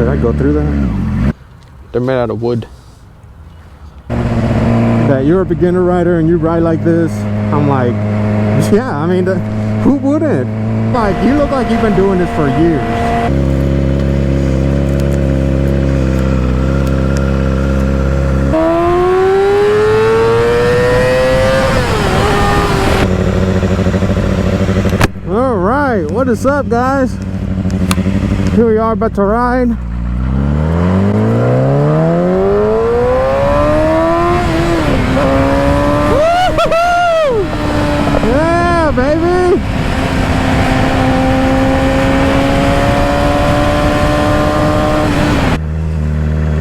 Should I go through that? They're made out of wood. That you're a beginner rider and you ride like this. I'm like, yeah, I mean, who wouldn't? Like, you look like you've been doing this for years. All right, what is up, guys? Here we are about to ride. Yeah, baby!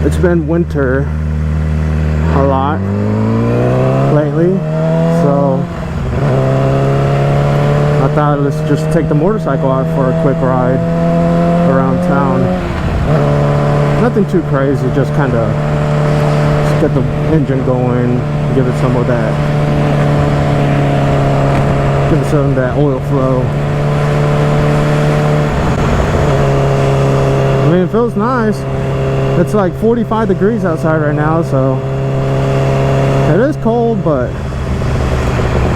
It's been winter a lot lately, so I thought let's just take the motorcycle out for a quick ride around town. Nothing too crazy, just kind of get the engine going, give it some of that, give it some of that oil flow. I mean, it feels nice. It's like 45 degrees outside right now, so it is cold, but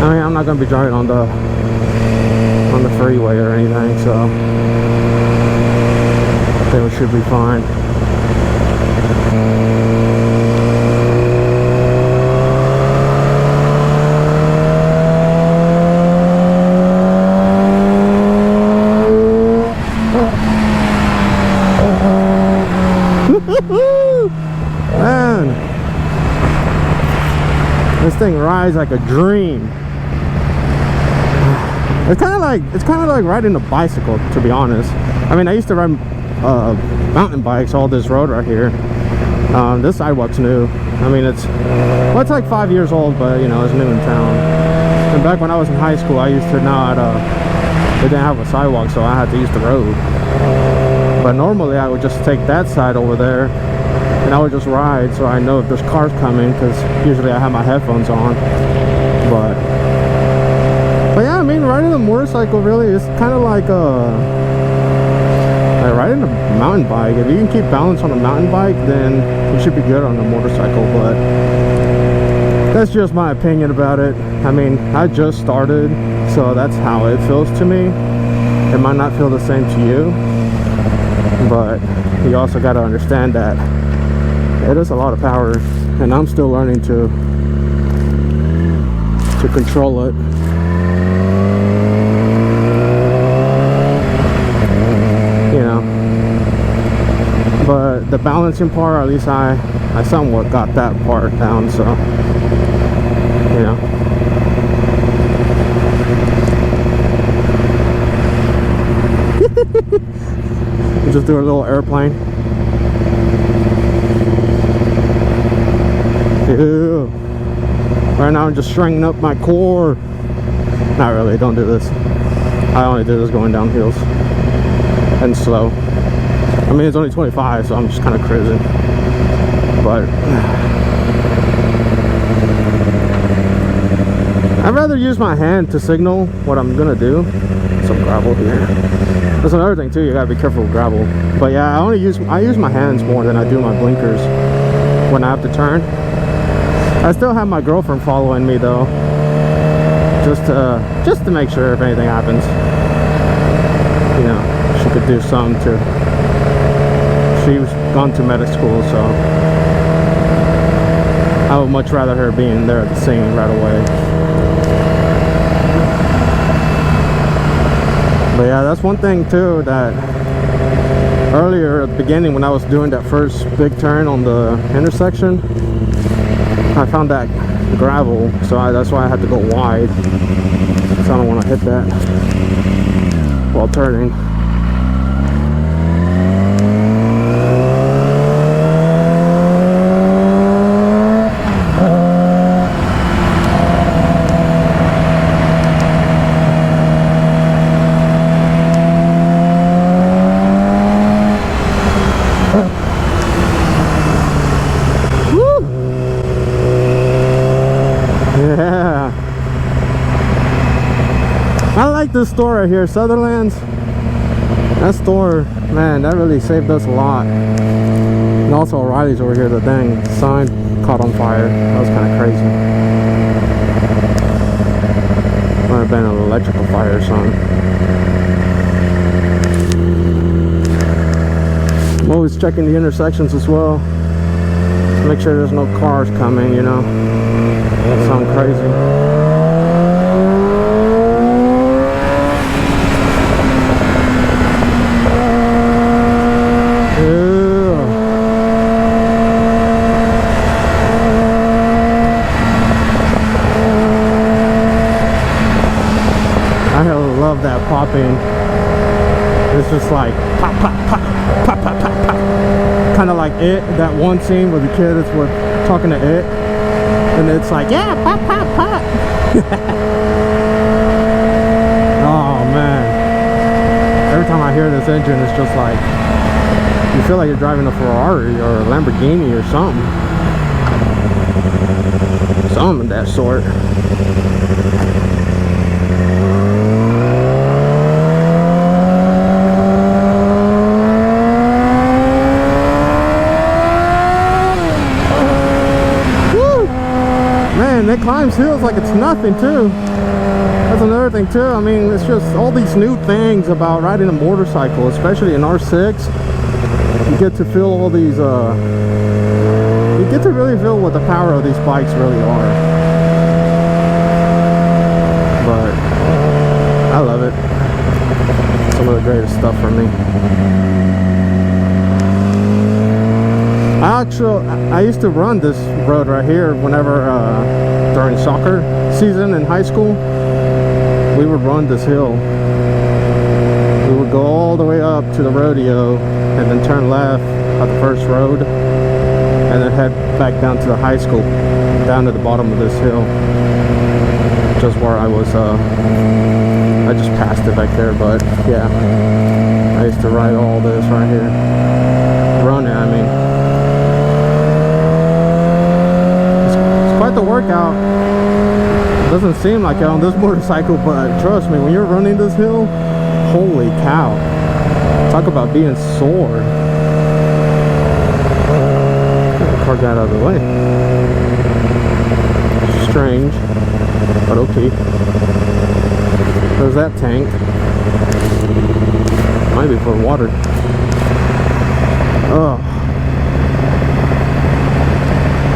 I mean, I'm not gonna be driving on the freeway or anything, so I think we should be fine. Man, this thing rides like a dream. It's kind of like riding a bicycle, to be honest. I mean, I used to ride mountain bikes all this road right here. This sidewalk's new. I mean, it's like 5 years old, but you know, it's new in town. And back when I was in high school, I used to they didn't have a sidewalk, so I had to use the road. But normally I would just take that side over there and I would just ride, so I know if there's cars coming, because usually I have my headphones on. But yeah, I mean, riding a motorcycle really is kind of like riding a mountain bike. If you can keep balance on a mountain bike, then you should be good on a motorcycle. But that's just my opinion about it. I mean, I just started, so that's how it feels to me. It might not feel the same to you, but you also got to understand that it is a lot of power, and I'm still learning to control it. You know, but the balancing part, at least I somewhat got that part down, so you know. Just do a little airplane. Ew. Right now I'm just straightening up my core. Not really, don't do this. I only do this going down hills and slow. I mean, it's only 25, so I'm just kind of cruising. But I'd rather use my hand to signal what I'm gonna do. Some gravel here. That's another thing too, you gotta be careful with gravel. But yeah, I use my hands more than I do my blinkers when I have to turn. I still have my girlfriend following me though, just to make sure if anything happens, you know, she could do something too. She's gone to medic school, so I would much rather her being there at the scene right away. But yeah, that's one thing too, that earlier at the beginning when I was doing that first big turn on the intersection, I found that gravel, so that's why I had to go wide, so I don't want to hit that while turning. Yeah, I like this store right here, Sutherland's. That store, man, that really saved us a lot. And also O'Reilly's over here, the dang sign caught on fire. That was kind of crazy. Might have been an electrical fire or something. I'm always checking the intersections as well. Just make sure there's no cars coming, you know. That sounds crazy. That popping, it's just like pop pop pop pop pop pop pop, kind of like It, that one scene where the kid is talking to It, and it's like, yeah, pop pop pop. Oh man, every time I hear this engine, it's just like you feel like you're driving a Ferrari or a Lamborghini or something of that sort. It climbs hills like it's nothing too. That's another thing too. I mean, it's just all these new things about riding a motorcycle, especially in R6. You get to feel all these, you get to really feel what the power of these bikes really are. But I love it. Some of the greatest stuff for me. I used to run this road right here whenever during soccer season in high school. We would run this hill. We would go all the way up to the rodeo and then turn left at the first road and then head back down to the high school, down to the bottom of this hill, just where I was. I just passed it back there, but yeah, I used to ride all this right here, run it. I mean, quite the workout. It doesn't seem like it on this motorcycle, but trust me, when you're running this hill, holy cow, talk about being sore. The car got out of the way. Strange, but okay. There's that tank. Might be for water.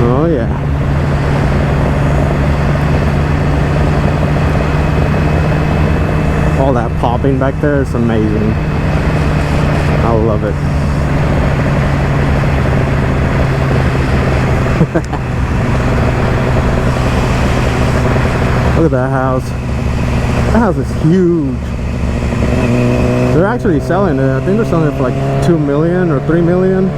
Oh yeah. All that popping back there is amazing. I love it. Look at that house. That house is huge. They're actually selling it. I think they're selling it for like 2 million or 3 million.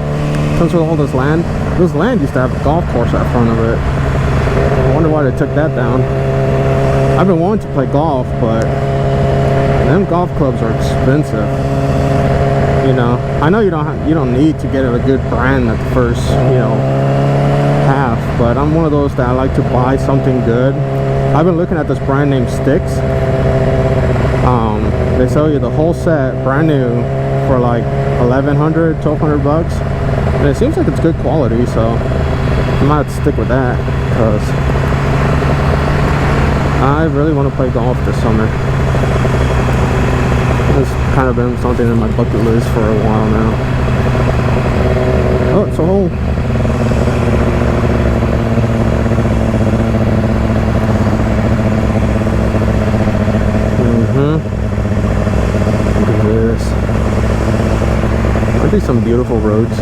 Comes with all this land. This land used to have a golf course at front of it. I wonder why they took that down. I've been wanting to play golf, but them golf clubs are expensive. You know, I know you don't need to get a good brand at the first, you know, half, but I'm one of those that I like to buy something good. I've been looking at this brand named Sticks. They sell you the whole set brand new for like 1,100, 1,200 bucks, and it seems like it's good quality, so I might have to stick with that because I really want to play golf this summer. It's kind of been something in my bucket list for a while now. Oh, it's a hole. Look at this. Aren't these some beautiful roads?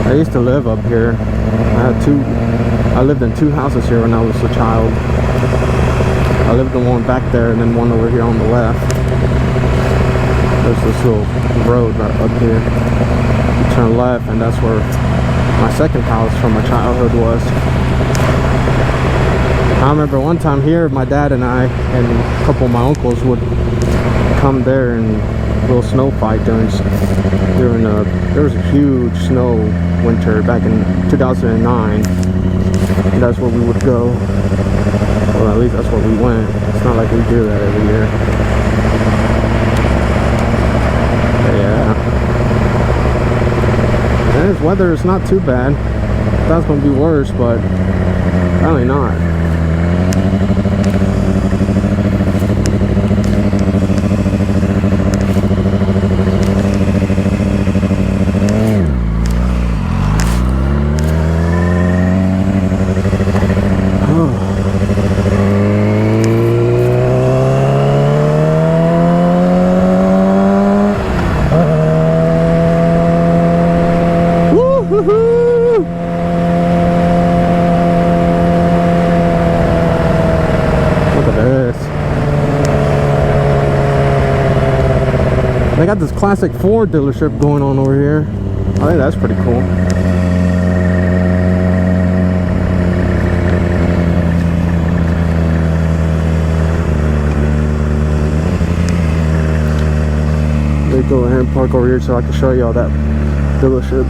I used to live up here. I lived in 2 houses here when I was a child. I lived in one back there and then one over here on the left. There's this little road right up here. You turn left and that's where my second house from my childhood was. I remember one time here, my dad and I and a couple of my uncles would come there and a little snow fight during there was a huge snow winter back in 2009. And that's where we would go. Well, at least that's where we went. It's not like we do that every year. weather is not too bad. That's gonna be worse, but apparently not. They got this classic Ford dealership going on over here. I think that's pretty cool. They go ahead and park over here so I can show you all that dealership.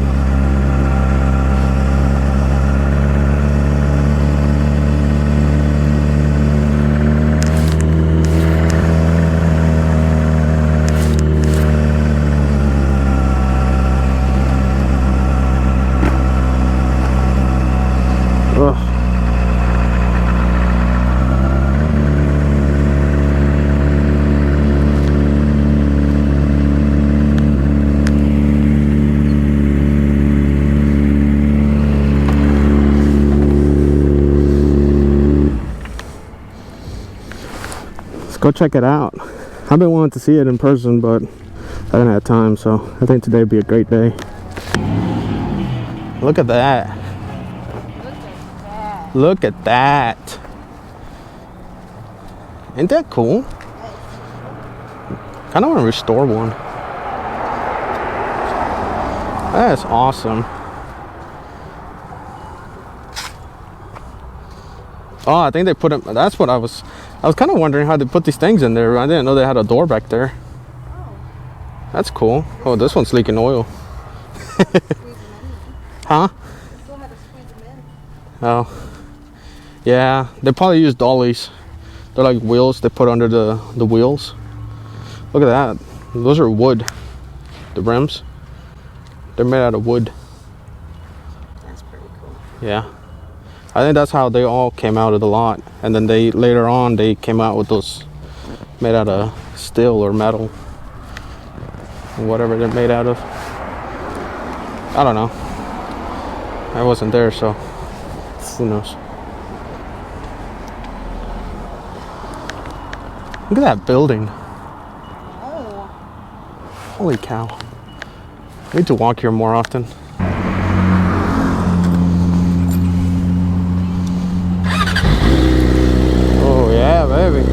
Go check it out. I've been wanting to see it in person, but I haven't had time, so I think today would be a great day. Look at that. Look at that. Ain't that cool? Kind of want to restore one. That's awesome. Oh, I think they put them. That's what I was kind of wondering how they put these things in there. I didn't know they had a door back there. Oh. That's cool. Oh, this one's leaking oil. Huh? You still have to squeeze them in. Oh. Yeah, they probably use dollies. They're like wheels they put under the wheels. Look at that. Those are wood. The rims. They're made out of wood. That's pretty cool. Yeah. I think that's how they all came out of the lot, and then they later on they came out with those made out of steel or metal, or whatever they're made out of. I don't know. I wasn't there, so who knows. Look at that building. Oh. Holy cow. I need to walk here more often. Yeah, baby.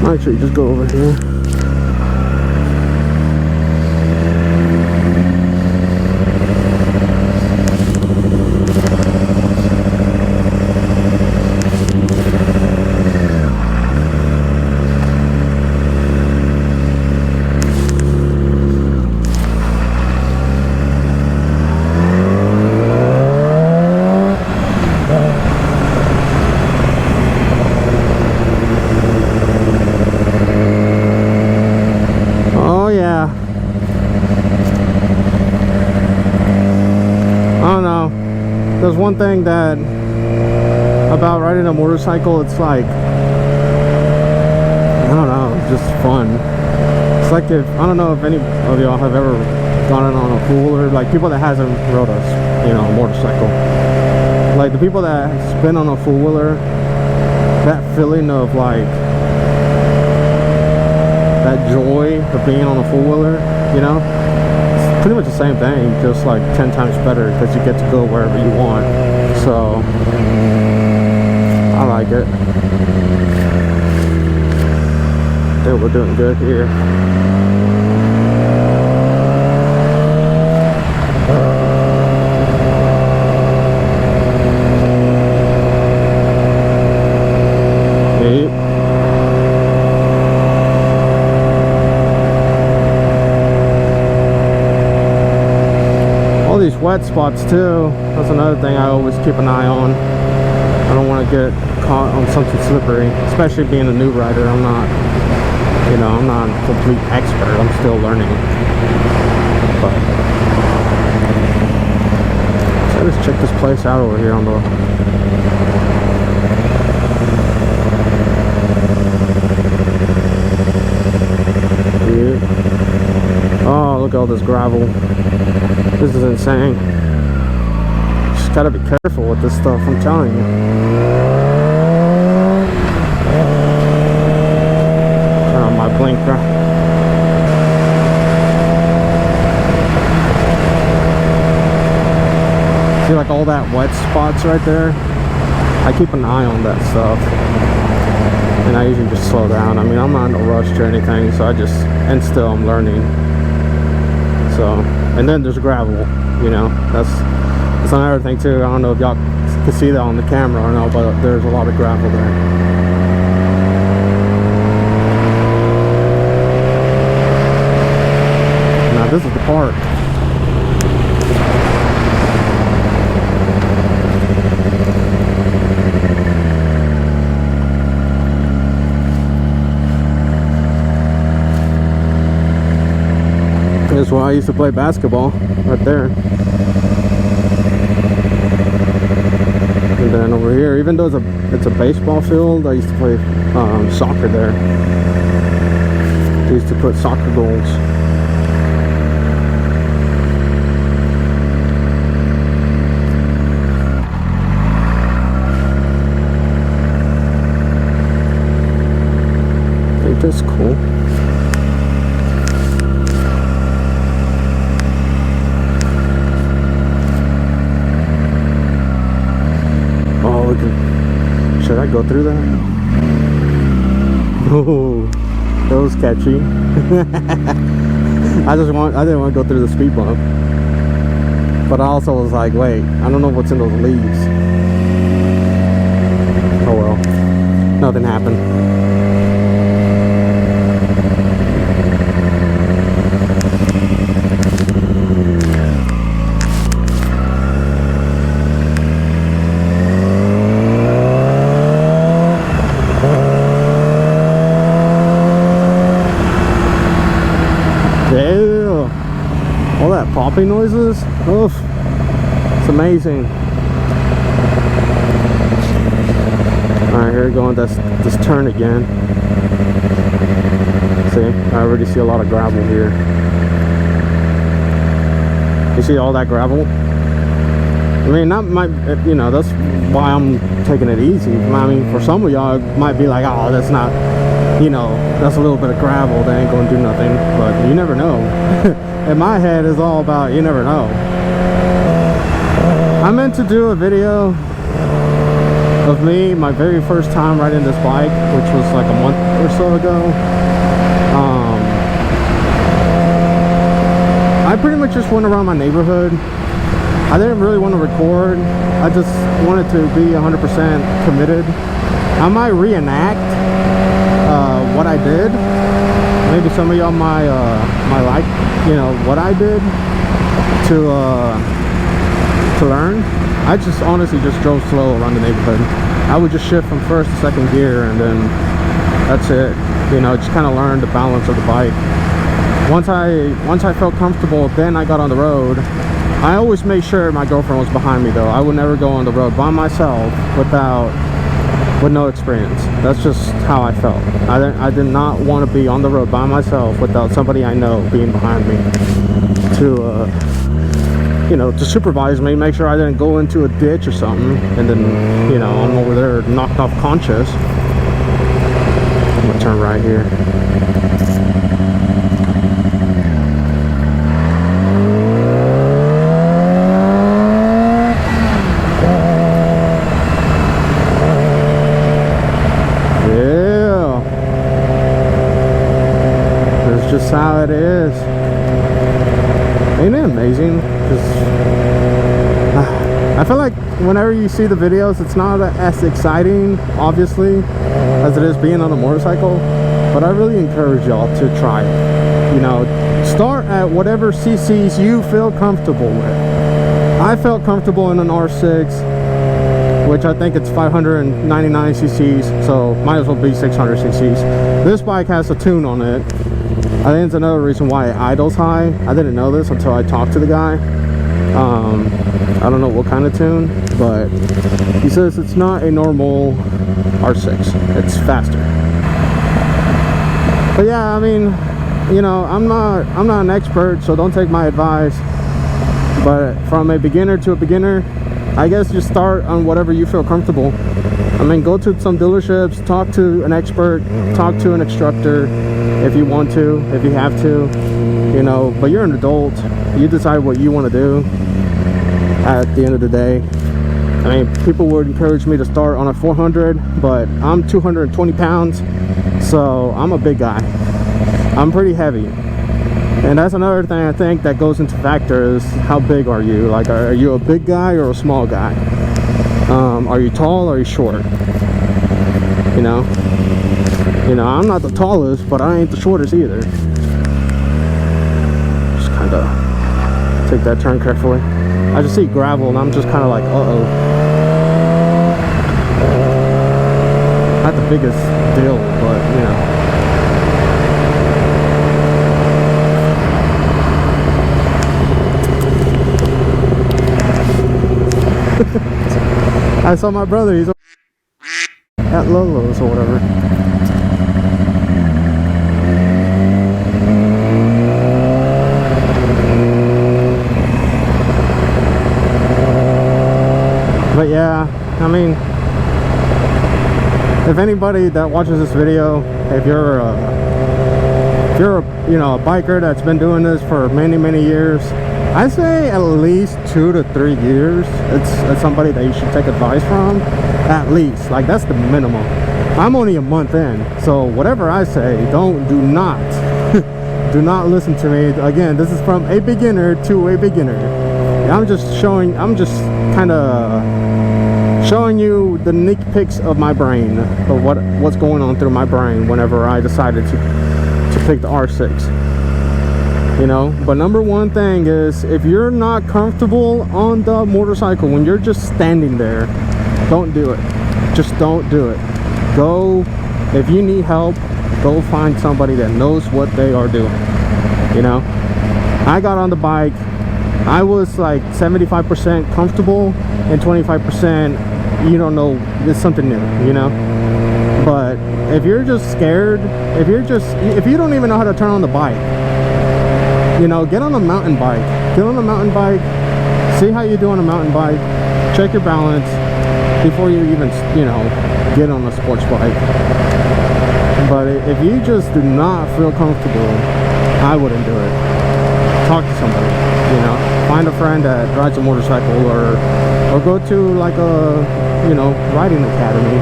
Actually, just go over here. There's one thing that about riding a motorcycle, it's like, I don't know, it's just fun. It's like if, I don't know if any of y'all have ever gone on a four-wheeler, like people that hasn't rode a, you know, a motorcycle. Like the people that spin on a four-wheeler, that feeling of like, that joy of being on a four-wheeler, you know? Pretty much the same thing, just like 10 times better because you get to go wherever you want. So I like it. I think we're doing good here. These wet spots too, that's another thing I always keep an eye on. I don't want to get caught on something slippery, especially being a new rider. I'm not, you know, I'm not a complete expert. I'm still learning. But so let's check this place out over here on the oh, look at all this gravel. This is insane. Just gotta be careful with this stuff, I'm telling you. Turn on my blinker. See, like all that wet spots right there? I keep an eye on that stuff. And I usually just slow down. I mean, I'm not in a rush or anything, so and still I'm learning. So, and then there's gravel, you know, that's another thing too. I don't know if y'all can see that on the camera or no, but there's a lot of gravel there. Now this is the park. That's where I used to play basketball, right there. And then over here, even though it's a baseball field, I used to play soccer there. They used to put soccer goals. Ain't this cool? Should I go through that? Oh, that was catchy. I didn't want to go through the speed bump, but I also was like, wait, I don't know what's in those leaves. Oh well, nothing happened. All that popping noises, oof, it's amazing. Alright, here we go on this turn again. See, I already see a lot of gravel here. You see all that gravel? I mean, that might, you know, that's why I'm taking it easy. I mean, for some of y'all, it might be like, oh, that's not, you know, that's a little bit of gravel, they ain't gonna do nothing, but you never know. In my head is all about you never know. I meant to do a video of me, my very first time riding this bike, which was like a month or so ago. I pretty much just went around my neighborhood. I didn't really want to record. I just wanted to be 100% committed. I might reenact what I did. Maybe some of y'all might like, you know, what I did to learn. I just honestly just drove slow around the neighborhood. I would just shift from first to second gear, and then that's it. You know, just kind of learned the balance of the bike. Once I felt comfortable, then I got on the road. I always made sure my girlfriend was behind me though. I would never go on the road by myself with no experience. That's just how I felt. I did not want to be on the road by myself without somebody I know being behind me to you know, to supervise me, make sure I didn't go into a ditch or something, and then, you know, I'm over there knocked off conscious. I'm gonna turn right here. But it is. Ain't it amazing? I feel like whenever you see the videos, it's not as exciting, obviously, as it is being on a motorcycle. But I really encourage y'all to try it. You know, start at whatever cc's you feel comfortable with. I felt comfortable in an R6, which I think it's 599 cc's, so might as well be 600 cc's. This bike has a tune on it. I think it's another reason why it idles high. I didn't know this until I talked to the guy. I don't know what kind of tune, but he says it's not a normal R6. It's faster. But yeah, I mean, you know, I'm not an expert, so don't take my advice. But from a beginner to a beginner, I guess just start on whatever you feel comfortable. I mean, go to some dealerships, talk to an expert, talk to an instructor if you want to, if you have to, you know. But you're an adult, you decide what you want to do at the end of the day. I mean, people would encourage me to start on a 400, but I'm 220 pounds, so I'm a big guy. I'm pretty heavy. And that's another thing I think that goes into factors. How big are you? Like, are you a big guy or a small guy? Are you tall or are you short? You know, I'm not the tallest, but I ain't the shortest either. Just kind of take that turn carefully. I just see gravel and I'm just kind of like, uh-oh. Not the biggest deal, but you know. I saw my brother, he's at Lolo's or whatever. But yeah, I mean, if anybody that watches this video, if you're you know, a biker that's been doing this for many years, I say at least 2 to 3 years. It's somebody that you should take advice from, at least. Like, that's the minimum. I'm only a month in, so whatever I say, do not do not listen to me. Again, this is from a beginner to a beginner. I'm just kind of showing you the sneak peeks of my brain, of what's going on through my brain whenever I decided to pick the R6. You know, but number one thing is, if you're not comfortable on the motorcycle, when you're just standing there, don't do it. Just don't do it. Go, if you need help, go find somebody that knows what they are doing. You know, I got on the bike, I was like 75% comfortable and 25% you don't know, it's something new, you know. But if you're just scared, if you don't even know how to turn on the bike, you know, get on a mountain bike. Get on a mountain bike. See how you do on a mountain bike. Check your balance before you even, you know, get on a sports bike. But if you just do not feel comfortable, I wouldn't do it. Talk to somebody, you know. Find a friend that rides a motorcycle, or go to like a, you know, riding academy.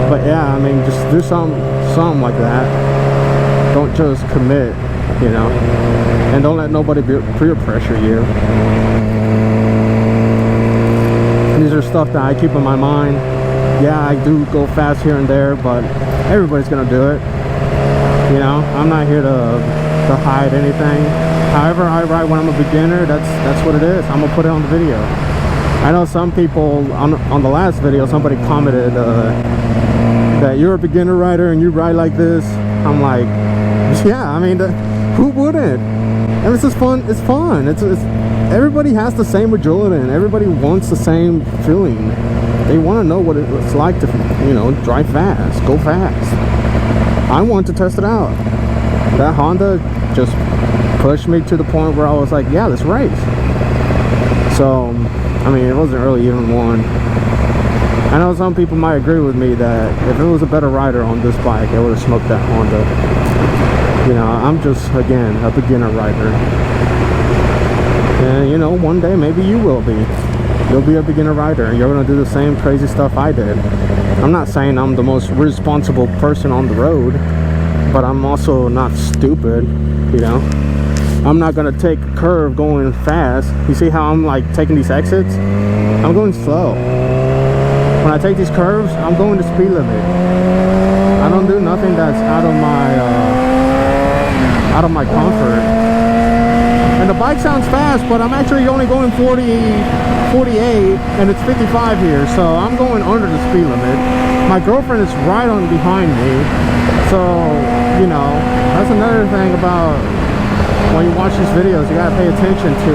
But yeah, I mean, just do something like that. Don't just commit, you know, and don't let nobody peer pressure you. These are stuff that I keep in my mind. Yeah, I do go fast here and there, but everybody's gonna do it. You know, I'm not here to hide anything. However I ride when I'm a beginner, that's what it is. I'm gonna put it on the video. I know some people on the last video, somebody commented that you're a beginner rider and you ride like this. I'm like, yeah, I mean, who wouldn't? And it's just fun. It's fun. It's everybody has the same adrenaline. Everybody wants the same feeling. They want to know what it's like to, you know, drive fast, go fast. I want to test it out. That Honda just pushed me to the point where I was like, yeah, let's race. So, I mean, it wasn't really even one. I know some people might agree with me that if it was a better rider on this bike, it would have smoked that Honda. You know, I'm just, again, a beginner rider. And, you know, one day maybe you will be. You'll be a beginner rider and you're going to do the same crazy stuff I did. I'm not saying I'm the most responsible person on the road, but I'm also not stupid, you know. I'm not gonna take a curve going fast. You see how I'm like taking these exits? I'm going slow. When I take these curves, I'm going the speed limit. I don't do nothing that's out of my comfort. And the bike sounds fast, but I'm actually only going 40, 48, and it's 55 here, so I'm going under the speed limit. My girlfriend is right on behind me, so, you know, that's another thing about when you watch these videos. You gotta pay attention to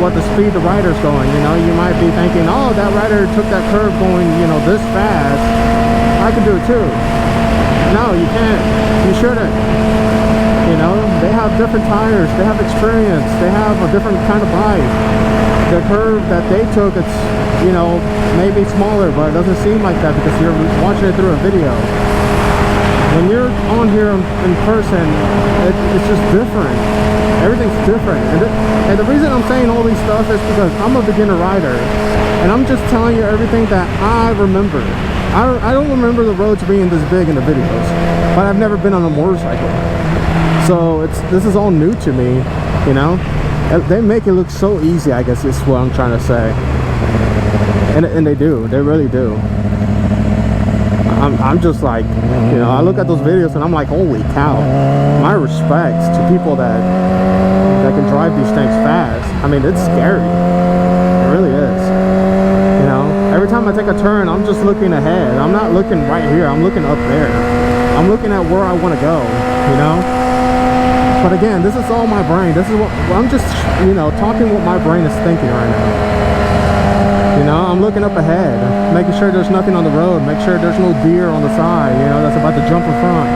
what the speed the rider's going. You know, you might be thinking, oh, that rider took that curve going, you know, this fast, I can do it too. No, you can't. You shouldn't. You know, they have different tires, they have experience, they have a different kind of bike. The curve that they took, it's, you know, maybe smaller, but it doesn't seem like that because you're watching it through a video. When you're on here in person, it's just different. Everything's different. And the reason I'm saying all these stuff is because I'm a beginner rider, and I'm just telling you everything that I remember. I don't remember the roads being this big in the videos, but I've never been on a motorcycle. So this is all new to me, you know. They make it look so easy, I guess is what I'm trying to say. And they do, they really do. I'm just like, you know, I look at those videos and I'm like, holy cow. My respects to people that can drive these things fast. I mean, it's scary. It really is. You know, every time I take a turn, I'm just looking ahead. I'm not looking right here, I'm looking up there. I'm looking at where I want to go, you know. But again, this is all my brain. This is what I'm just, you know, talking what my brain is thinking right now. You know, I'm looking up ahead, making sure there's nothing on the road, make sure there's no deer on the side, you know, that's about to jump in front.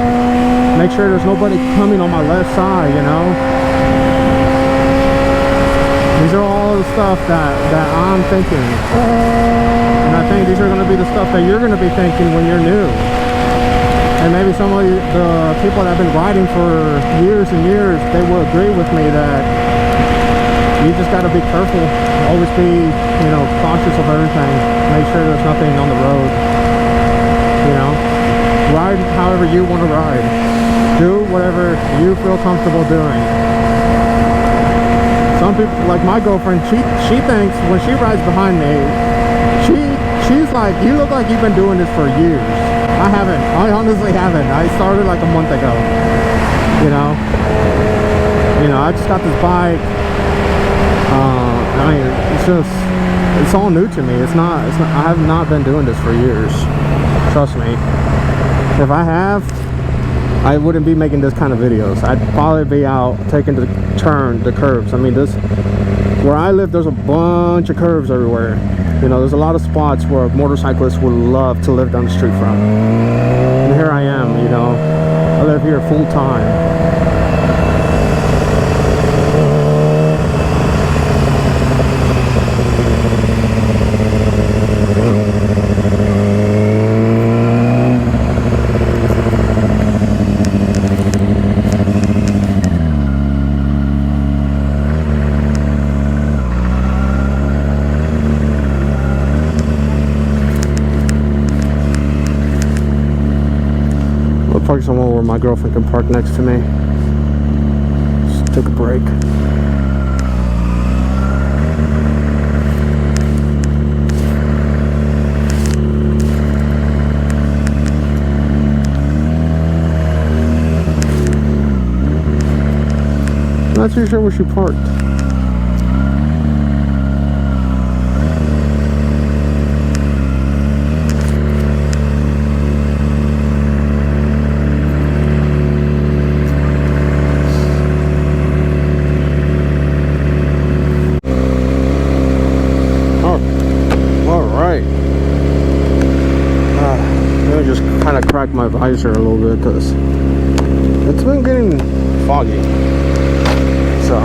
Make sure there's nobody coming on my left side, you know. These are all the stuff that I'm thinking. And I think these are going to be the stuff that you're going to be thinking when you're new. And maybe some of the people that have been riding for years and years, they will agree with me that you just got to be careful. Always be, you know, cautious of everything. Make sure there's nothing on the road. You know, ride however you want to ride. Do whatever you feel comfortable doing. Some people, like my girlfriend, she thinks when she rides behind me, she's like, you look like you've been doing this for years. I haven't. I honestly haven't. I started like a month ago. You know, I just got this bike. I mean, it's all new to me. It's not, I have not been doing this for years. Trust me. If I have, I wouldn't be making this kind of videos. I'd probably be out taking the curves. I mean, where I live, there's a bunch of curves everywhere. You know, there's a lot of spots where motorcyclists would love to live down the street from. And here I am, you know, I live here full time. Park somewhere where my girlfriend can park next to me. Just took a break. I'm not too sure where she parked. Crack my visor a little bit because it's been getting foggy. So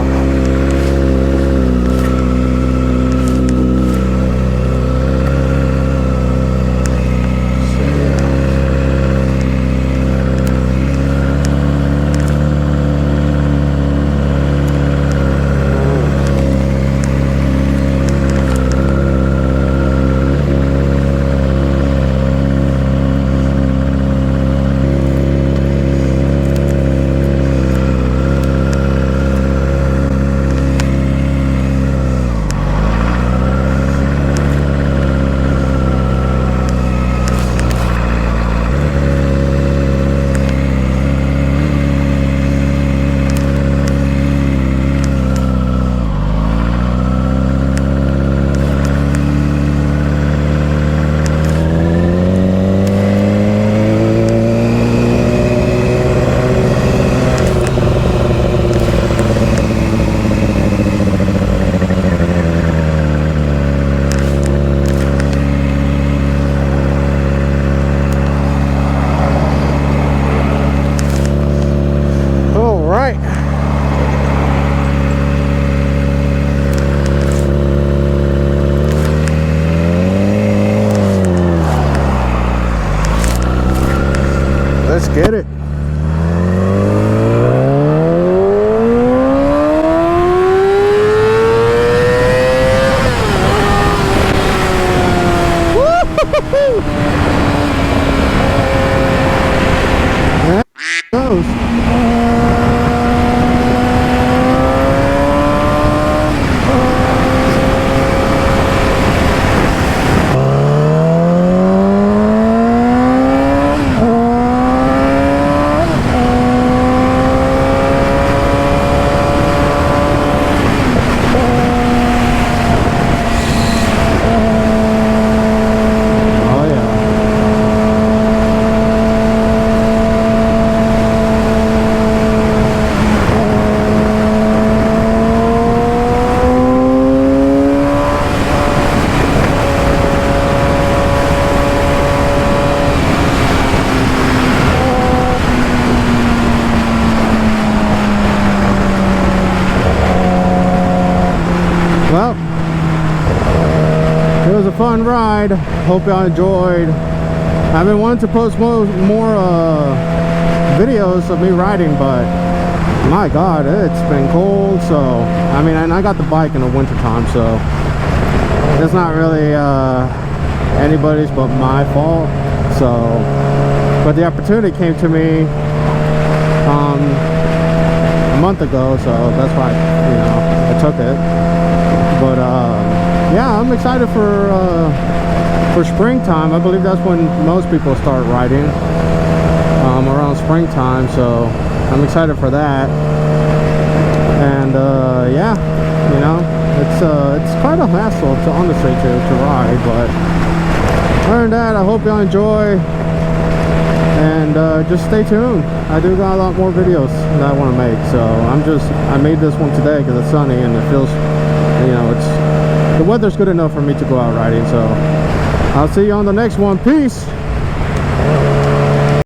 fun ride. Hope y'all enjoyed. I've been wanting to post more videos of me riding, but my god, it's been cold. So I mean, and I got the bike in the winter time, so it's not really anybody's but my fault. So but the opportunity came to me a month ago, so that's why, you know, I took it. But yeah, I'm excited for springtime. I believe that's when most people start riding, around springtime, so I'm excited for that. And yeah, you know, it's quite a hassle to honestly to ride, but other than that, I hope y'all enjoy, and just stay tuned. I do got a lot more videos that I want to make, so I made this one today because it's sunny and it feels, you know, the weather's good enough for me to go out riding. So I'll see you on the next one. Peace.